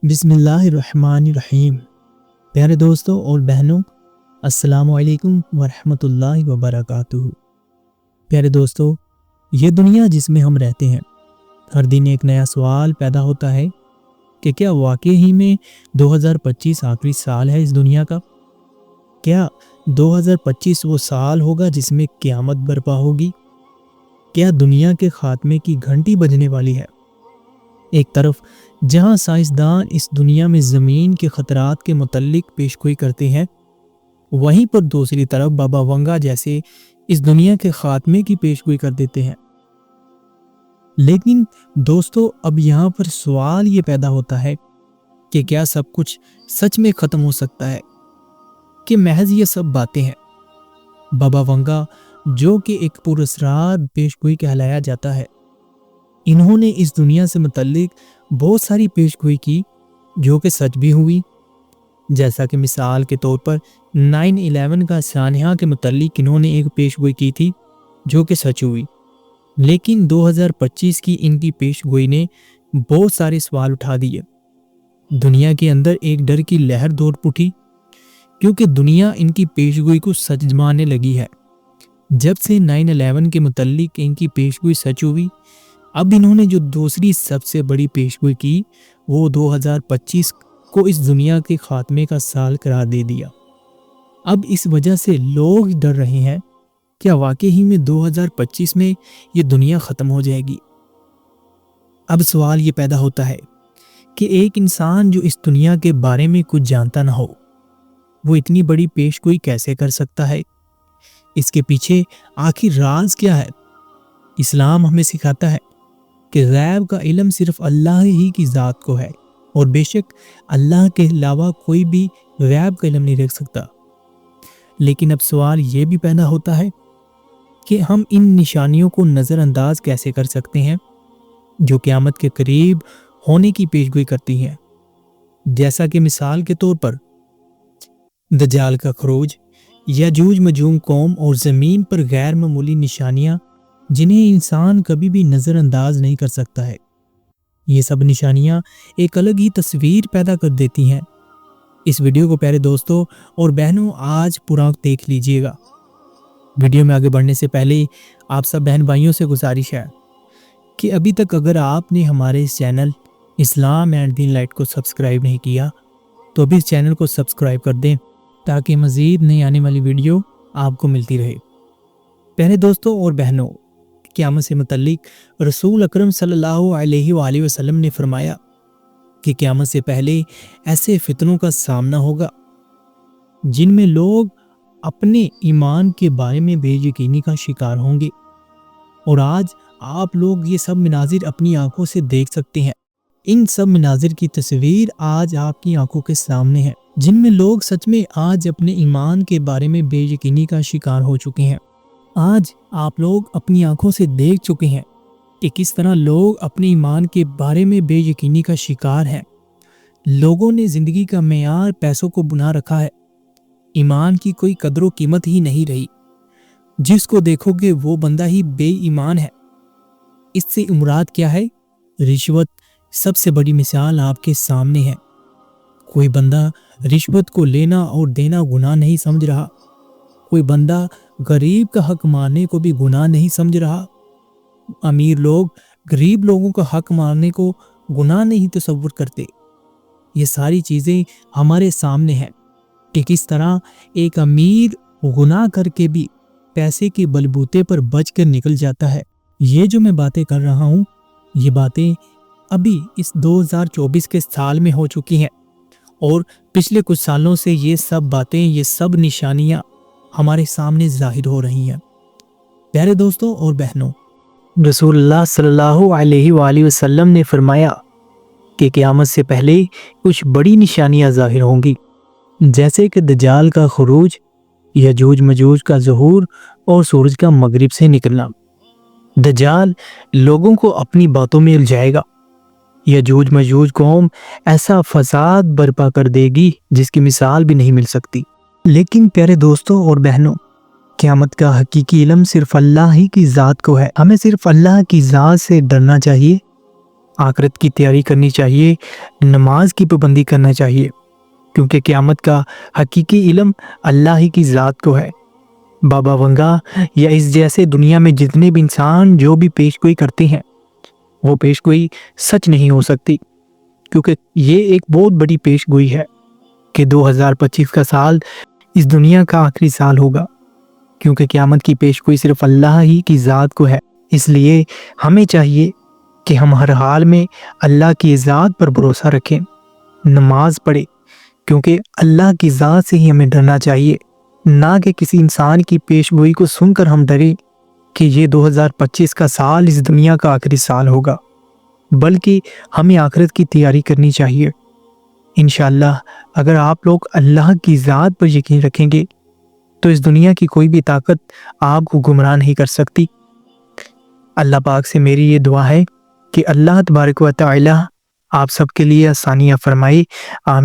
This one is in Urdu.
بسم اللہ الرحمن الرحیم۔ پیارے دوستوں اور بہنوں، السلام علیکم ورحمۃ اللہ وبرکاتہ۔ پیارے دوستوں، یہ دنیا جس میں ہم رہتے ہیں، ہر دن ایک نیا سوال پیدا ہوتا ہے کہ کیا واقعی ہی میں 2025 آخری سال ہے اس دنیا کا؟ کیا 2025 وہ سال ہوگا جس میں قیامت برپا ہوگی؟ کیا دنیا کے خاتمے کی گھنٹی بجنے والی ہے؟ ایک طرف جہاں سائنسدان اس دنیا میں زمین کے خطرات کے متعلق پیشگوئی کرتے ہیں، وہیں پر دوسری طرف بابا ونگا جیسے اس دنیا کے خاتمے کی پیشگوئی کر دیتے ہیں۔ لیکن دوستو، اب یہاں پر سوال یہ پیدا ہوتا ہے کہ کیا سب کچھ سچ میں ختم ہو سکتا ہے کہ محض یہ سب باتیں ہیں؟ بابا ونگا، جو کہ ایک پراسرار پیشگوئی کہلایا جاتا ہے، انہوں نے اس دنیا سے متعلق بہت ساری پیشگوئی کی جو کہ سچ بھی ہوئی، جیسا کہ مثال کے طور پر 9/11 کا سانحہ کے متعلق انہوں نے ایک پیشگوئی کی تھی جو کہ سچ ہوئی۔ لیکن 2025 کی ان کی پیشگوئی نے بہت سارے سوال اٹھا دیے۔ دنیا کے اندر ایک ڈر کی لہر دوڑ اٹھی کیونکہ دنیا ان کی پیشگوئی کو سچ ماننے لگی ہے۔ جب سے 9/11 کے متعلق ان کی پیشگوئی سچ ہوئی، اب انہوں نے جو دوسری سب سے بڑی پیشگوئی کی وہ 2025 کو اس دنیا کے خاتمے کا سال قرار دے دیا۔ اب اس وجہ سے لوگ ڈر رہے ہیں کیا واقعی ہی میں 2025 میں یہ دنیا ختم ہو جائے گی؟ اب سوال یہ پیدا ہوتا ہے کہ ایک انسان جو اس دنیا کے بارے میں کچھ جانتا نہ ہو، وہ اتنی بڑی پیشگوئی کیسے کر سکتا ہے؟ اس کے پیچھے آخر راز کیا ہے؟ اسلام ہمیں سکھاتا ہے کہ غیب کا علم صرف اللہ ہی کی ذات کو ہے، اور بے شک اللہ کے علاوہ کوئی بھی غیب کا علم نہیں رکھ سکتا۔ لیکن اب سوال یہ بھی پیدا ہوتا ہے کہ ہم ان نشانیوں کو نظر انداز کیسے کر سکتے ہیں جو قیامت کے قریب ہونے کی پیشگوئی کرتی ہیں، جیسا کہ مثال کے طور پر دجال کا خروج، یاجوج ماجوج قوم اور زمین پر غیر معمولی نشانیاں جنہیں انسان کبھی بھی نظر انداز نہیں کر سکتا ہے۔ یہ سب نشانیاں ایک الگ ہی تصویر پیدا کر دیتی ہیں۔ اس ویڈیو کو پیارے دوستوں اور بہنوں آج پورا دیکھ لیجئے گا۔ ویڈیو میں آگے بڑھنے سے پہلے آپ سب بہن بھائیوں سے گزارش ہے کہ ابھی تک اگر آپ نے ہمارے اس channel Islam and Deen light کو سبسکرائب نہیں کیا تو ابھی اس چینل کو سبسکرائب کر دیں تاکہ مزید نئی آنے والی ویڈیو آپ کو ملتی رہے۔ پیارے دوستوں اور بہنوں، قیامت سے متعلق رسول اکرم صلی اللہ علیہ وآلہ وسلم نے فرمایا کہ قیامت سے پہلے ایسے فتنوں کا سامنا ہوگا جن میں لوگ اپنے ایمان کے بارے میں بے یقینی کا شکار ہوں گے، اور آج آپ لوگ یہ سب مناظر اپنی آنکھوں سے دیکھ سکتے ہیں۔ ان سب مناظر کی تصویر آج آپ کی آنکھوں کے سامنے ہے، جن میں لوگ سچ میں آج اپنے ایمان کے بارے میں بے یقینی کا شکار ہو چکے ہیں۔ آج آپ لوگ اپنی آنکھوں سے دیکھ چکے ہیں کہ کس طرح لوگ اپنے ایمان کے بارے میں بے یقینی کا شکار ہیں۔ لوگوں نے زندگی کا معیار پیسوں کو بنا رکھا ہے، ایمان کی کوئی قدر و قیمت ہی نہیں رہی۔ جس کو دیکھو گے وہ بندہ ہی بے ایمان ہے۔ اس سے مراد کیا ہے؟ رشوت سب سے بڑی مثال آپ کے سامنے ہے۔ کوئی بندہ رشوت کو لینا اور دینا گناہ نہیں سمجھ رہا، کوئی بندہ غریب کا حق مارنے کو بھی گناہ نہیں سمجھ رہا، امیر لوگ غریب لوگوں کا حق مارنے کو گناہ نہیں تصور کرتے۔ یہ ساری چیزیں ہمارے سامنے ہیں کہ کس طرح ایک امیر گناہ کر کے بھی پیسے کے بلبوتے پر بچ کر نکل جاتا ہے۔ یہ جو میں باتیں کر رہا ہوں، یہ باتیں ابھی اس 2024 کے سال میں ہو چکی ہیں، اور پچھلے کچھ سالوں سے یہ سب باتیں، یہ سب نشانیاں ہمارے سامنے ظاہر ہو رہی ہیں۔ پیارے دوستوں اور بہنوں، رسول اللہ صلی اللہ علیہ وآلہ وسلم نے فرمایا کہ قیامت سے پہلے کچھ بڑی نشانیاں ظاہر ہوں گی، جیسے کہ دجال کا خروج، یاجوج ماجوج کا ظہور اور سورج کا مغرب سے نکلنا۔ دجال لوگوں کو اپنی باتوں میں الجھائے گا، یاجوج ماجوج قوم ایسا فساد برپا کر دے گی جس کی مثال بھی نہیں مل سکتی۔ لیکن پیارے دوستوں اور بہنوں، قیامت کا حقیقی علم صرف اللہ ہی کی ذات کو ہے۔ ہمیں صرف اللہ کی ذات سے ڈرنا چاہیے آخرت کی تیاری کرنی چاہیے، نماز کی پابندی کرنا چاہیے، کیونکہ قیامت کا حقیقی علم اللہ ہی کی ذات کو ہے۔ بابا ونگا یا اس جیسے دنیا میں جتنے بھی انسان جو بھی پیش گوئی کرتے ہیں، وہ پیش گوئی سچ نہیں ہو سکتی، کیونکہ یہ ایک بہت بڑی پیش گوئی ہے کہ 2025 کا سال اس دنیا کا آخری سال ہوگا، کیونکہ قیامت کی پیش گوئی صرف اللہ ہی کی ذات کو ہے۔ اس لیے ہمیں چاہیے کہ ہم ہر حال میں اللہ کی ذات پر بھروسہ رکھیں، نماز پڑھیں، کیونکہ اللہ کی ذات سے ہی ہمیں ڈرنا چاہیے، نہ کہ کسی انسان کی پیش گوئی کو سن کر ہم ڈریں کہ یہ 2025 کا سال اس دنیا کا آخری سال ہوگا، بلکہ ہمیں آخرت کی تیاری کرنی چاہیے۔ انشاءاللہ اگر آپ لوگ اللہ کی ذات پر یقین رکھیں گے تو اس دنیا کی کوئی بھی طاقت آپ کو گمراہ نہیں کر سکتی۔ اللہ پاک سے میری یہ دعا ہے کہ اللہ تبارک و تعالی آپ سب کے لیے آسانیاں فرمائے، آمین۔